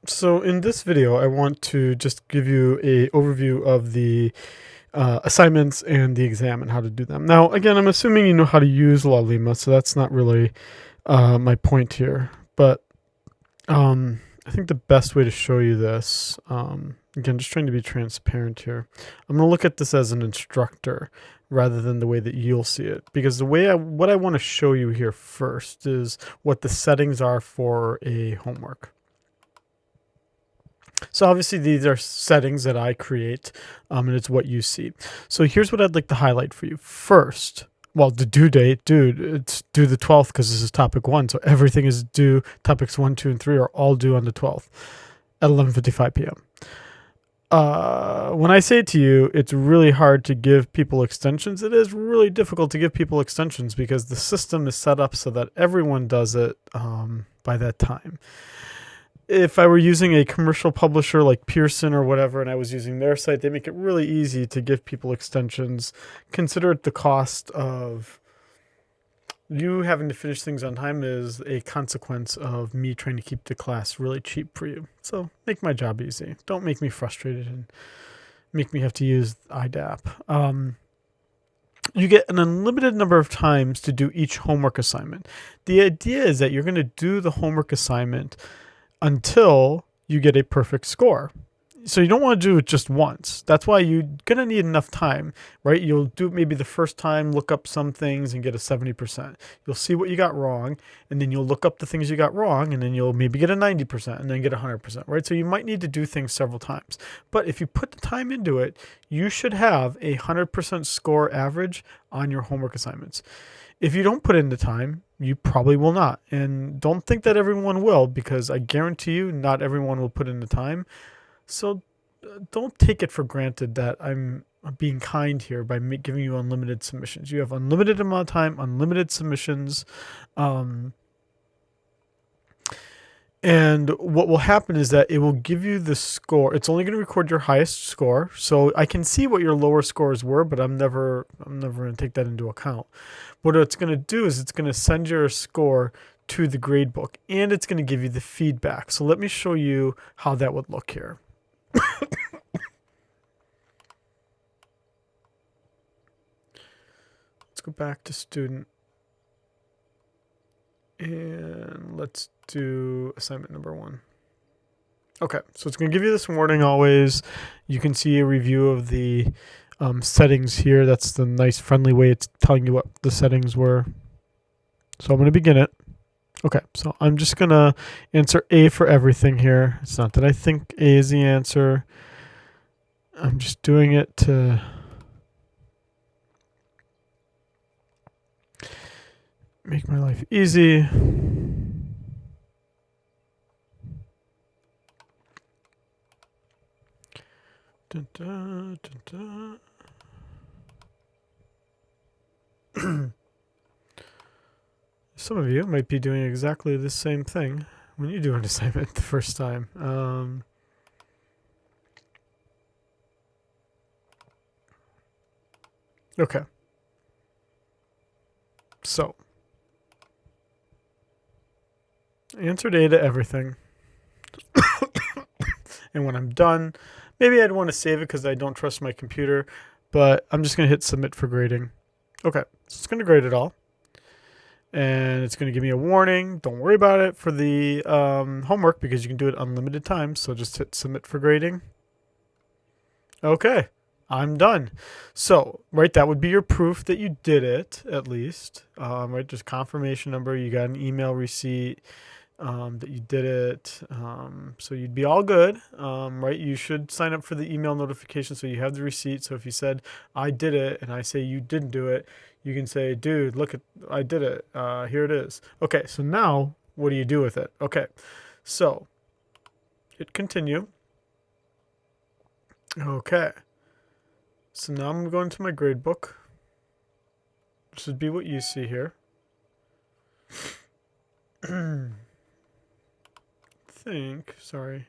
So in this video, I want to just give you a overview of the assignments and the exam and how to do them. Now, again, I'm assuming you know how to use Lalima, so that's not really my point here. But I think the best way to show you this, again, just trying to be transparent here, I'm going to look at this as an instructor rather than the way that you'll see it. Because what I want to show you here first is what the settings are for a homework. So obviously these are settings that I create, and it's what you see. So here's what I'd like to highlight for you. First, well, the due date, dude, it's due the 12th because this is topic 1. So everything is due. Topics 1, 2, and 3 are all due on the 12th at 11:55 p.m. When I say to you, it's really hard to give people extensions. It is really difficult to give people extensions because the system is set up so that everyone does it by that time. If I were using a commercial publisher like Pearson or whatever, and I was using their site, they make it really easy to give people extensions. Consider it the cost of you having to finish things on time is a consequence of me trying to keep the class really cheap for you. So make my job easy. Don't make me frustrated and make me have to use IDAP. You get an unlimited number of times to do each homework assignment. The idea is that you're going to do the homework assignment until you get a perfect score. So you don't want to do it just once. That's why you're going to need enough time, right? You'll do it maybe the first time, look up some things and get a 70%. You'll see what you got wrong, and then you'll look up the things you got wrong, and then you'll maybe get a 90% and then get 100%, right? So you might need to do things several times. But if you put the time into it, you should have a 100% score average on your homework assignments. If you don't put in the time, you probably will not. And don't think that everyone will, because I guarantee you not everyone will put in the time. So don't take it for granted that I'm being kind here by giving you unlimited submissions. You have unlimited amount of time, unlimited submissions. And what will happen is that it will give you the score. It's only going to record your highest score. So I can see what your lower scores were, but I'm never going to take that into account. What it's going to do is it's going to send your score to the gradebook, and it's going to give you the feedback. So let me show you how that would look here. Let's go back to student. And let's do assignment number 1. Okay, so it's going to give you this warning always. You can see a review of the settings here. That's the nice friendly way it's telling you what the settings were. So I'm going to begin it. Okay, so I'm just going to answer A for everything here. It's not that I think A is the answer. I'm just doing it to make my life easy. Dun, dun, dun, dun. Some of you might be doing exactly the same thing when you do an assignment the first time. Okay. So, answered A to everything. And when I'm done, maybe I'd want to save it because I don't trust my computer, but I'm just going to hit submit for grading. Okay, so it's going to grade it all. And it's going to give me a warning. Don't worry about it for the homework because you can do it unlimited times. So just hit submit for grading. Okay, I'm done. So, right, that would be your proof that you did it, at least. Right, just confirmation number. You got an email receipt that you did it. So you'd be all good, right? You should sign up for the email notification so you have the receipt. So if you said, I did it, and I say you didn't do it, you can say, dude, look, I did it. Here it is. Okay, so now what do you do with it? Okay, so hit continue. Okay, so now I'm going to my gradebook. This would be what you see here. Sorry.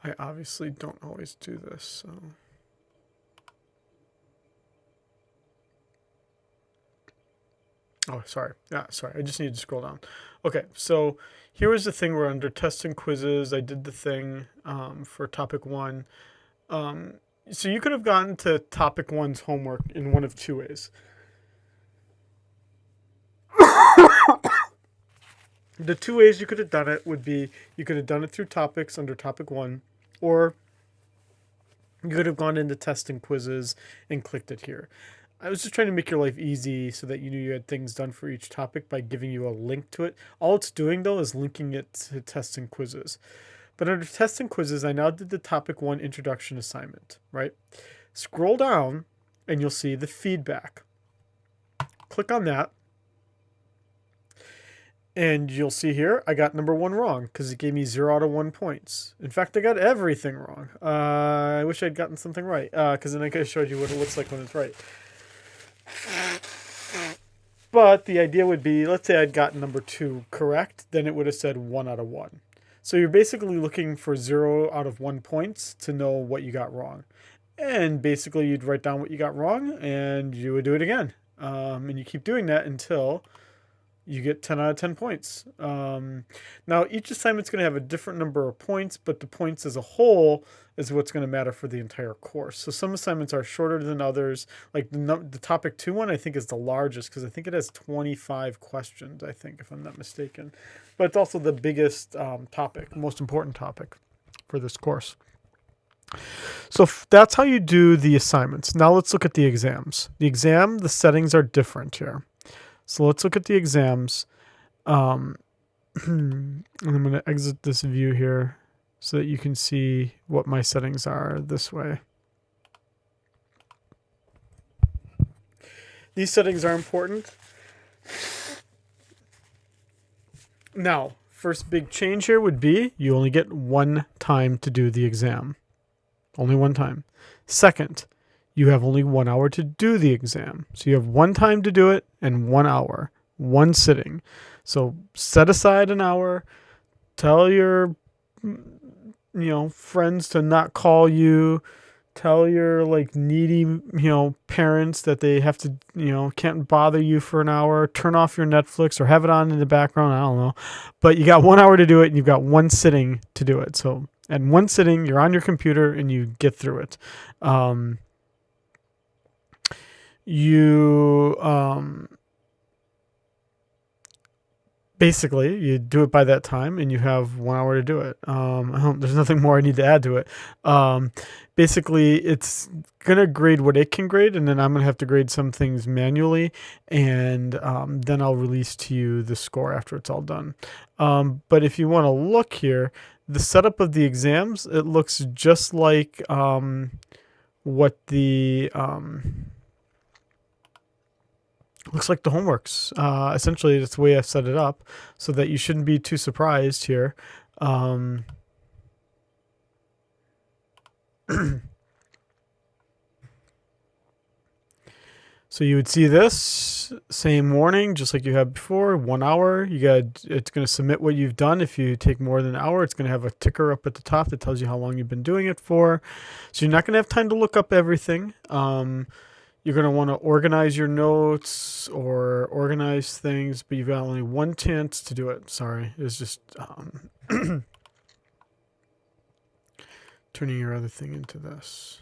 I obviously don't always do this, so. Oh, sorry. Yeah, sorry. I just need to scroll down. Okay, so here was the thing where under tests and quizzes, I did the thing for topic 1. So you could have gotten to topic 1's homework in one of two ways. The two ways you could have done it would be you could have done it through topics under topic 1, or you could have gone into tests and quizzes and clicked it here. I was just trying to make your life easy so that you knew you had things done for each topic by giving you a link to it. All it's doing, though, is linking it to tests and quizzes. But under tests and quizzes, I now did the topic 1 introduction assignment, right? Scroll down and you'll see the feedback. Click on that. And you'll see here, I got number 1 wrong because it gave me 0 out of 1 points. In fact, I got everything wrong. I wish I'd gotten something right because then I could have showed you what it looks like when it's right. But the idea would be, let's say I'd gotten number 2 correct, then it would have said 1 out of 1. So you're basically looking for 0 out of 1 points to know what you got wrong. And basically you'd write down what you got wrong and you would do it again. And you keep doing that until you get 10 out of 10 points. Now, each assignment's going to have a different number of points, but the points as a whole is what's going to matter for the entire course. So some assignments are shorter than others. Like the topic 2 one, I think, is the largest because I think it has 25 questions, I think, if I'm not mistaken. But it's also the biggest topic, most important topic for this course. So that's how you do the assignments. Now let's look at the exams. The exam, the settings are different here. So let's look at the exams. And I'm going to exit this view here so that you can see what my settings are this way. These settings are important. Now, first big change here would be you only get 1 time to do the exam. Only 1 time. Second, you have only 1 hour to do the exam. So you have 1 time to do it and 1 hour, 1 sitting. So set aside an hour, tell your friends to not call you, tell your needy, parents that they have to, can't bother you for an hour, turn off your Netflix or have it on in the background. I don't know. But you got 1 hour to do it and you've got 1 sitting to do it. So at 1 sitting, you're on your computer and you get through it. Basically, you do it by that time and you have 1 hour to do it. There's nothing more I need to add to it. Basically, it's going to grade what it can grade, and then I'm going to have to grade some things manually, and then I'll release to you the score after it's all done. But if you want to look here, the setup of the exams, it looks just like what the... looks like the homeworks. Essentially, that's the way I've set it up so that you shouldn't be too surprised here. So you would see this same warning, just like you had before, 1 hour. It's going to submit what you've done. If you take more than an hour, it's going to have a ticker up at the top that tells you how long you've been doing it for. So you're not going to have time to look up everything. You're going to want to organize your notes or organize things, but you've got only 1 chance to do it. Sorry, it's just turning your other thing into this.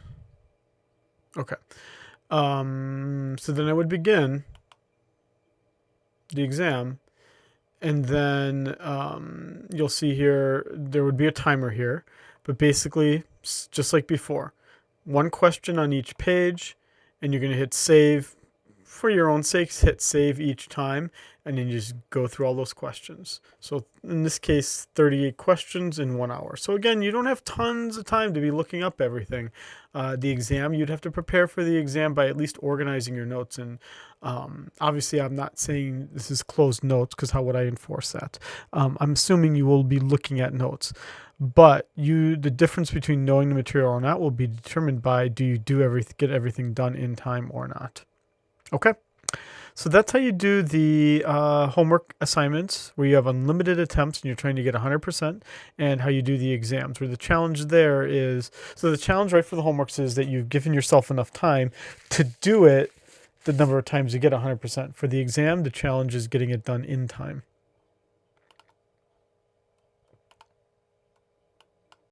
Okay. So then I would begin the exam, and then you'll see here there would be a timer here, but basically just like before, 1 question on each page. And you're going to hit save. For your own sakes, hit save each time, and then you just go through all those questions. So in this case, 38 questions in 1 hour. So again, you don't have tons of time to be looking up everything. The exam, you'd have to prepare for the exam by at least organizing your notes. And obviously, I'm not saying this is closed notes because how would I enforce that? I'm assuming you will be looking at notes. But the difference between knowing the material or not will be determined by do you get everything done in time or not. Okay, so that's how you do the homework assignments where you have unlimited attempts and you're trying to get 100%, and how you do the exams where the challenge there is, so the challenge right for the homeworks is that you've given yourself enough time to do it the number of times you get 100%. For the exam, the challenge is getting it done in time.